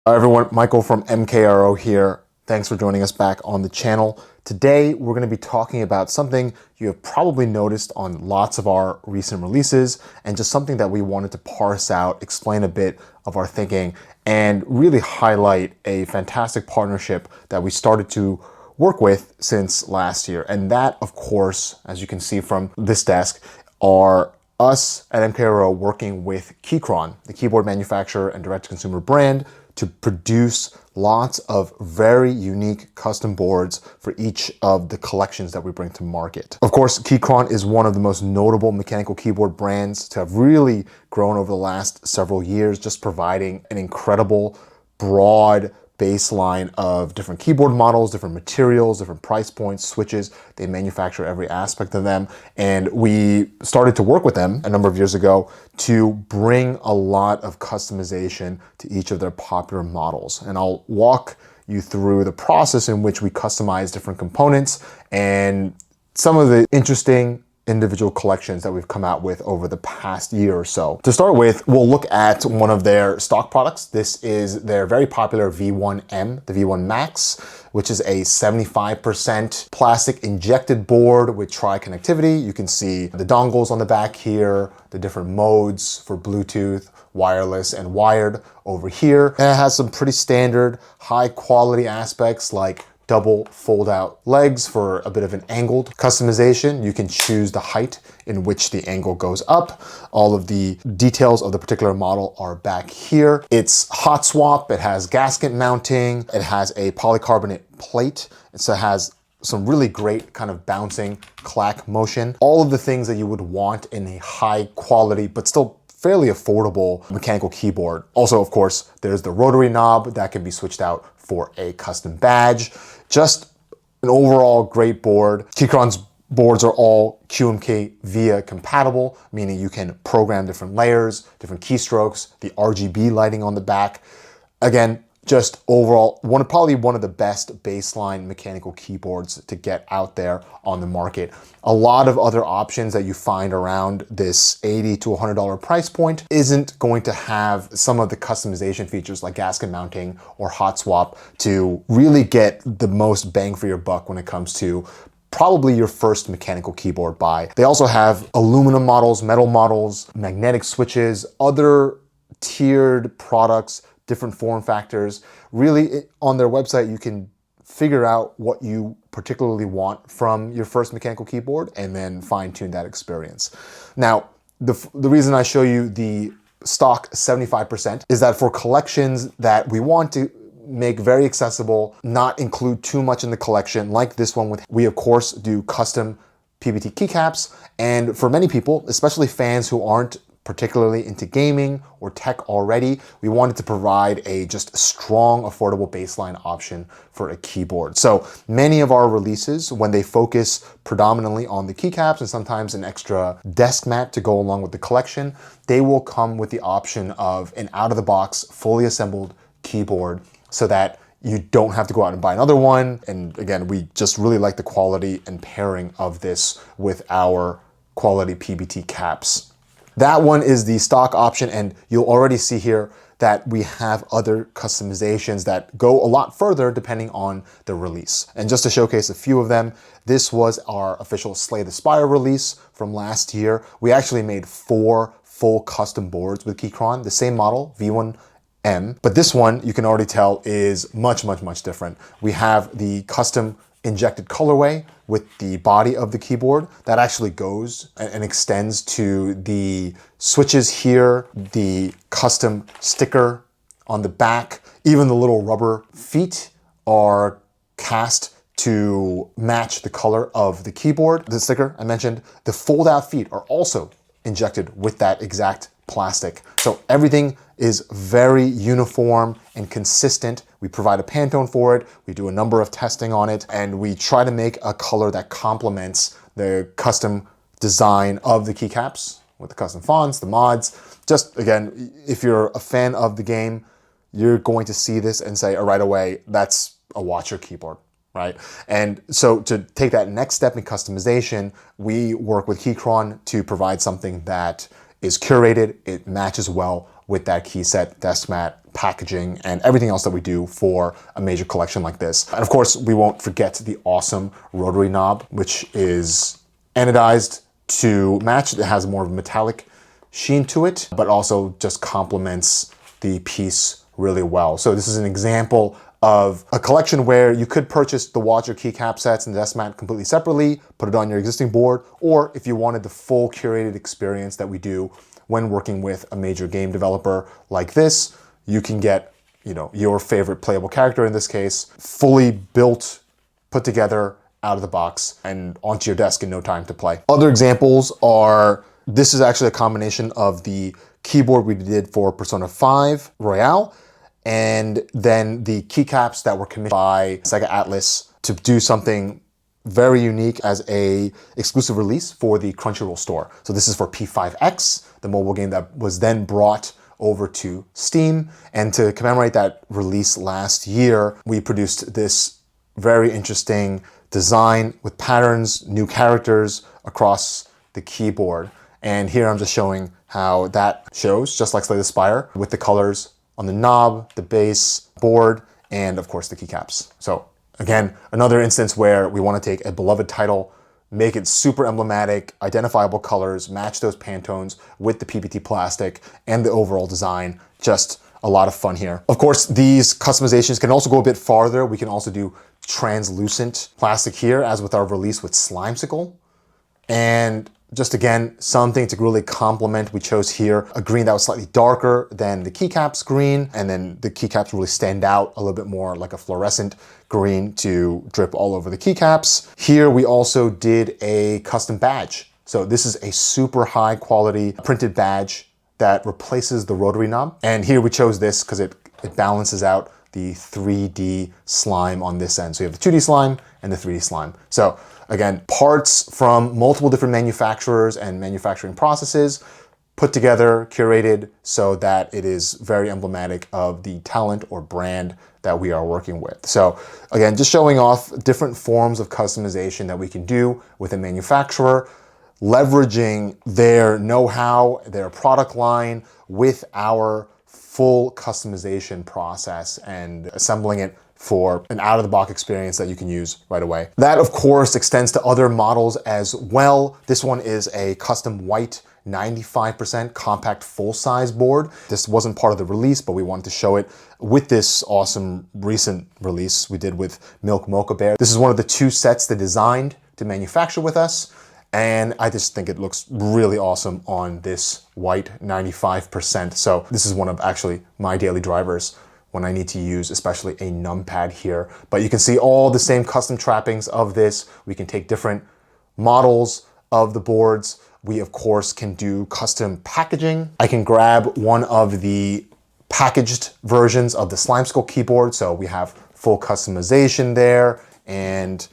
Hi everyone, Michael from MKRO here. Thanks for joining us back on the channel. Today we're going to be talking about something you have probably noticed on lots of our recent releases, and just something that we wanted to parse out, explain a bit of our thinking, and really highlight a fantastic partnership that we started to work with since last year. And that, of course, as you can see from this desk, are us at MKRO working with Keychron, the keyboard manufacturer and direct-to-consumer brand, to produce lots of very unique custom boards for each of the collections that we bring to market. Of course, Keychron is one of the most notable mechanical keyboard brands to have really grown over the last several years, just providing an incredible, broad baseline of different keyboard models, different materials, different price points, switches. They manufacture every aspect of them. And we started to work with them a number of years ago to bring a lot of customization to each of their popular models. And I'll walk you through the process in which we customize different components and some of the interesting individual collections that we've come out with over the past year or so. To start with, we'll look at one of their stock products. This is their very popular V1M, the V1 Max, which is a 75% plastic injected board with tri-connectivity. You can see the dongles on the back here, the different modes for Bluetooth, wireless, and wired over here. And it has some pretty standard high quality aspects like double fold out legs for a bit of an angled customization. You can choose the height in which the angle goes up. All of the details of the particular model are back here. It's hot swap, it has gasket mounting, it has a polycarbonate plate. So it has some really great kind of bouncing clack motion. All of the things that you would want in a high quality, but still fairly affordable mechanical keyboard. Also, of course, there's the rotary knob that can be switched out for a custom badge. Just an overall great board. Keychron's boards are all QMK VIA compatible, meaning you can program different layers, different keystrokes, the RGB lighting on the back. Again, just overall, probably one of the best baseline mechanical keyboards to get out there on the market. A lot of other options that you find around this $80 to $100 price point isn't going to have some of the customization features like gasket mounting or hot swap to really get the most bang for your buck when it comes to probably your first mechanical keyboard buy. They also have aluminum models, metal models, magnetic switches, other tiered products, different form factors. Really, on their website, you can figure out what you particularly want from your first mechanical keyboard and then fine tune that experience. Now, the reason I show you the stock 75% is that for collections that we want to make very accessible, not include too much in the collection, like this one we of course do custom PBT keycaps. And for many people, especially fans who aren't particularly into gaming or tech already, we wanted to provide a just strong, affordable baseline option for a keyboard. So many of our releases, when they focus predominantly on the keycaps and sometimes an extra desk mat to go along with the collection, they will come with the option of an out-of-the-box, fully assembled keyboard so that you don't have to go out and buy another one. And again, we just really like the quality and pairing of this with our quality PBT caps. That one is the stock option, and you'll already see here that we have other customizations that go a lot further depending on the release. And just to showcase a few of them, this was our official Slay the Spire release from last year. We actually made 4 full custom boards with Keychron, the same model, V1M, but this one you can already tell is much, much, much different. We have the custom injected colorway with the body of the keyboard that actually goes and extends to the switches here, the custom sticker on the back, even the little rubber feet are cast to match the color of the keyboard. The sticker I mentioned, the fold-out feet are also injected with that exact plastic. So everything is very uniform and consistent. We provide a Pantone for it. We do a number of testing on it, and we try to make a color that complements the custom design of the keycaps with the custom fonts, the mods. Just again, if you're a fan of the game, you're going to see this and say right away, that's a Watcher keyboard, right? And so to take that next step in customization, we work with Keychron to provide something that is curated, it matches well with that key set, desk mat, packaging, and everything else that we do for a major collection like this. And of course, we won't forget the awesome rotary knob, which is anodized to match. It has more of a metallic sheen to it, but also just complements the piece really well. So this is an example of a collection where you could purchase the watch or keycap sets and the desk mat completely separately, put it on your existing board, or if you wanted the full curated experience that we do when working with a major game developer like this, you can get, your favorite playable character in this case, fully built, put together, out of the box, and onto your desk in no time to play. Other examples are, this is actually a combination of the keyboard we did for Persona 5 Royale, and then the keycaps that were commissioned by Sega Atlas to do something very unique as a exclusive release for the Crunchyroll store. So this is for P5X, the mobile game that was then brought over to Steam. And to commemorate that release last year, we produced this very interesting design with patterns, new characters across the keyboard. And here I'm just showing how that shows, just like Slay the Spire, with the colors on the knob, the base, board, and of course the keycaps. So again, another instance where we want to take a beloved title, make it super emblematic, identifiable colors, match those Pantones with the PBT plastic and the overall design. Just a lot of fun here. Of course, these customizations can also go a bit farther. We can also do translucent plastic here, as with our release with Slimesicle. And just again, something to really complement. We chose here a green that was slightly darker than the keycaps green, and then the keycaps really stand out a little bit more like a fluorescent green to drip all over the keycaps. Here we also did a custom badge. So this is a super high quality printed badge that replaces the rotary knob. And here we chose this because it balances out the 3D slime on this end. So you have the 2D slime and the 3D slime. So again, parts from multiple different manufacturers and manufacturing processes put together, curated so that it is very emblematic of the talent or brand that we are working with. So again, just showing off different forms of customization that we can do with a manufacturer, leveraging their know-how, their product line with our full customization process and assembling it for an out-of-the-box experience that you can use right away. That, of course, extends to other models as well. This one is a custom white 95% compact full-size board. This wasn't part of the release, but we wanted to show it with this awesome recent release we did with Milk Mocha Bear. This is one of the 2 sets they designed to manufacture with us, and I just think it looks really awesome on this white 95%. So this is one of actually my daily drivers when I need to use especially a numpad here. But you can see all the same custom trappings of this. We can take different models of the boards. We of course can do custom packaging. I can grab one of the packaged versions of the Slimesicle keyboard. So we have full customization there and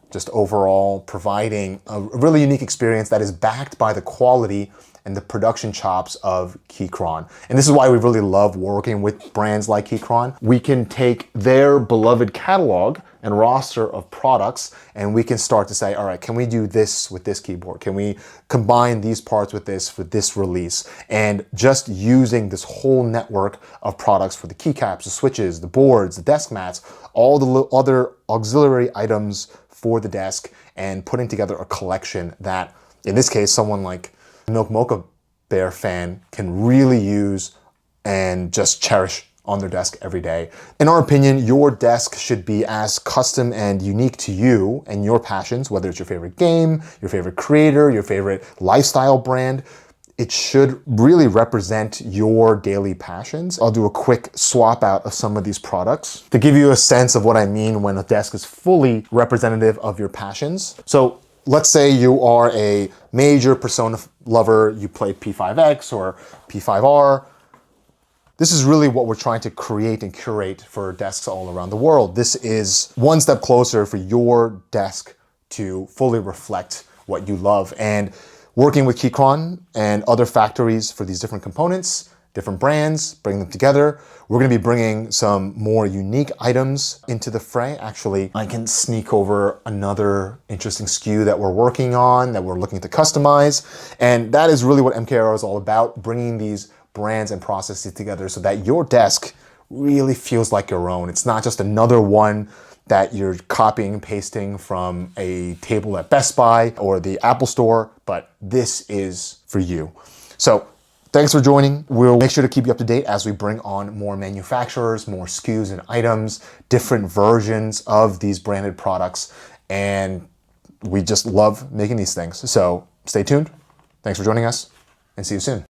just overall providing a really unique experience that is backed by the quality and the production chops of Keychron. And this is why we really love working with brands like Keychron. We can take their beloved catalog and roster of products, and we can start to say, all right, can we do this with this keyboard? Can we combine these parts with this for this release? And just using this whole network of products for the keycaps, the switches, the boards, the desk mats, all the other auxiliary items for the desk, and putting together a collection that, in this case, someone like Milk Mocha Bear fan can really use and just cherish on their desk every day. In our opinion, your desk should be as custom and unique to you and your passions, whether it's your favorite game, your favorite creator, your favorite lifestyle brand. It should really represent your daily passions. I'll do a quick swap out of some of these products to give you a sense of what I mean when a desk is fully representative of your passions. So let's say you are a major Persona lover, you play P5X or P5R. This is really what we're trying to create and curate for desks all around the world. This is one step closer for your desk to fully reflect what you love. And working with Keychron and other factories for these different components, different brands, bring them together. We're gonna be bringing some more unique items into the fray. Actually, I can sneak over another interesting SKU that we're working on, that we're looking to customize. And that is really what MKRO is all about, bringing these brands and processes together so that your desk really feels like your own. It's not just another one that you're copying and pasting from a table at Best Buy or the Apple Store, but this is for you. So thanks for joining. We'll make sure to keep you up to date as we bring on more manufacturers, more SKUs and items, different versions of these branded products. And we just love making these things. So stay tuned. Thanks for joining us and see you soon.